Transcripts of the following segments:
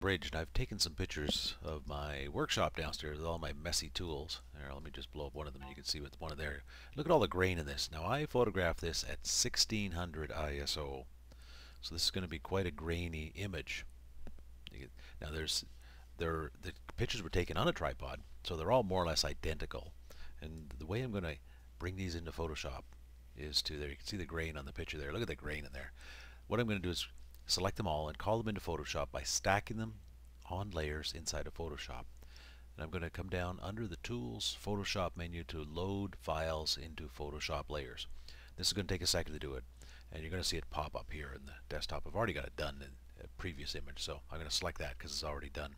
bridge, and I've taken some pictures of my workshop downstairs with all my messy tools. There, let me just blow up one of them and you can see what's one of there. Look at all the grain in this. Now I photographed this at 1600 ISO. So this is going to be quite a grainy image. Now the pictures were taken on a tripod, so they're all more or less identical. And the way I'm going to bring these into Photoshop is to, there you can see the grain on the picture there. Look at the grain in there. What I'm going to do is select them all and call them into Photoshop by stacking them on layers inside of Photoshop. And I'm going to come down under the Tools, Photoshop menu to load files into Photoshop layers. This is going to take a second to do it, and you're going to see it pop up here in the desktop. I've already got it done in a previous image, so I'm going to select that because it's already done.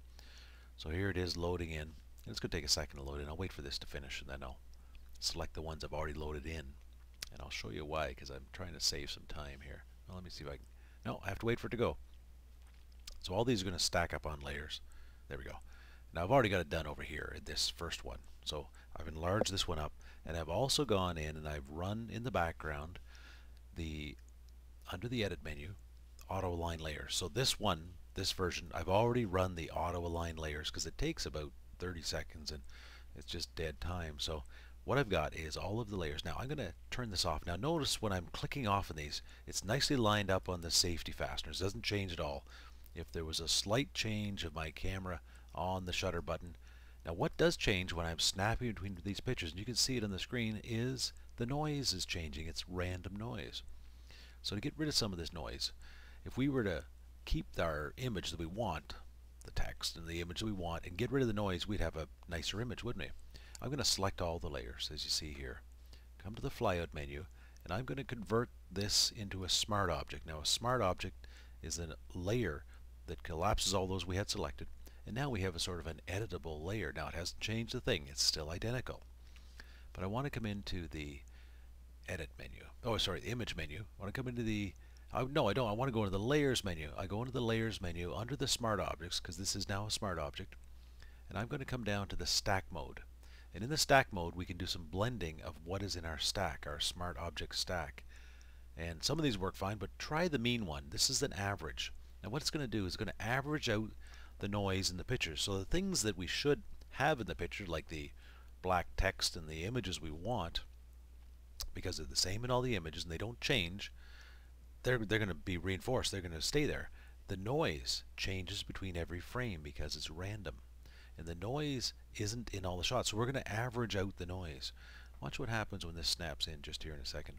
So here it is loading in, and it's going to take a second to load in. I'll wait for this to finish, and then I'll select the ones I've already loaded in, and I'll show you why, because I'm trying to save some time here. Well, let me see if I can. No, I have to wait for it to go. So all these are going to stack up on layers. There we go. Now I've already got it done over here in this first one. So I've enlarged this one up, and I've also gone in and I've run in the background under the edit menu, auto align layers. So this version, I've already run the auto align layers because it takes about 30 seconds and it's just dead time. So what I've got is all of the layers. Now I'm going to turn this off. Now notice when I'm clicking off on these, it's nicely lined up on the safety fasteners. It doesn't change at all. If there was a slight change of my camera on the shutter button. Now what does change when I'm snapping between these pictures, and you can see it on the screen, is the noise is changing. It's random noise. So to get rid of some of this noise, if we were to keep our image that we want, the text and the image that we want, and get rid of the noise, we'd have a nicer image, wouldn't we? I'm going to select all the layers, as you see here. Come to the flyout menu, and I'm going to convert this into a smart object. Now a smart object is a layer that collapses all those we had selected, and now we have a sort of an editable layer. Now it hasn't changed a thing, it's still identical. But I want to come into the edit menu. Oh, sorry, the image menu. I want to come into the no, I don't. I want to go into the layers menu. I go into the layers menu under the smart objects, because this is now a smart object, and I'm going to come down to the stack mode. And in the stack mode we can do some blending of what is in our stack, our smart object stack. And some of these work fine, but try the mean one. This is an average. And what it's going to do is it's going to average out the noise in the pictures. So the things that we should have in the picture, like the black text and the images we want, because they're the same in all the images and they don't change, they're going to be reinforced. They're going to stay there. The noise changes between every frame because it's random. And the noise isn't in all the shots. So we're going to average out the noise. Watch what happens when this snaps in just here in a second.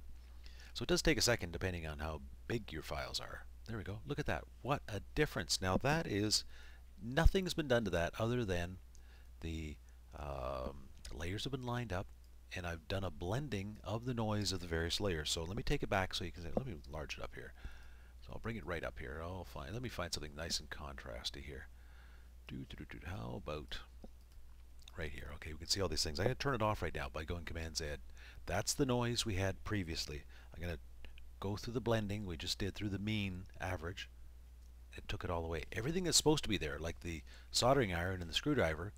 So it does take a second depending on how big your files are. There we go. Look at that. What a difference. Now that is, nothing's been done to that other than the layers have been lined up, and I've done a blending of the noise of the various layers. So let me take it back so you can say, let me enlarge it up here. So I'll bring it right up here. Let me find something nice and contrasty here. How about right here? Okay, we can see all these things. I'm going to turn it off right now by going Command Z. That's the noise we had previously. I'm going to go through the blending we just did through the mean average. It took it all away. Everything is supposed to be there, like the soldering iron and the screwdriver,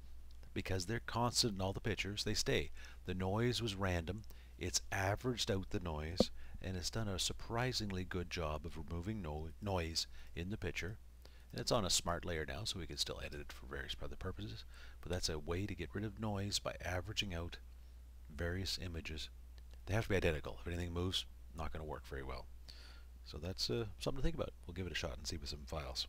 because they're constant in all the pictures, they stay. The noise was random. It's averaged out the noise, and it's done a surprisingly good job of removing noise in the picture. And it's on a smart layer now, so we can still edit it for various other purposes. But that's a way to get rid of noise by averaging out various images. They have to be identical. If anything moves, not going to work very well. So that's something to think about. We'll give it a shot and see with some files.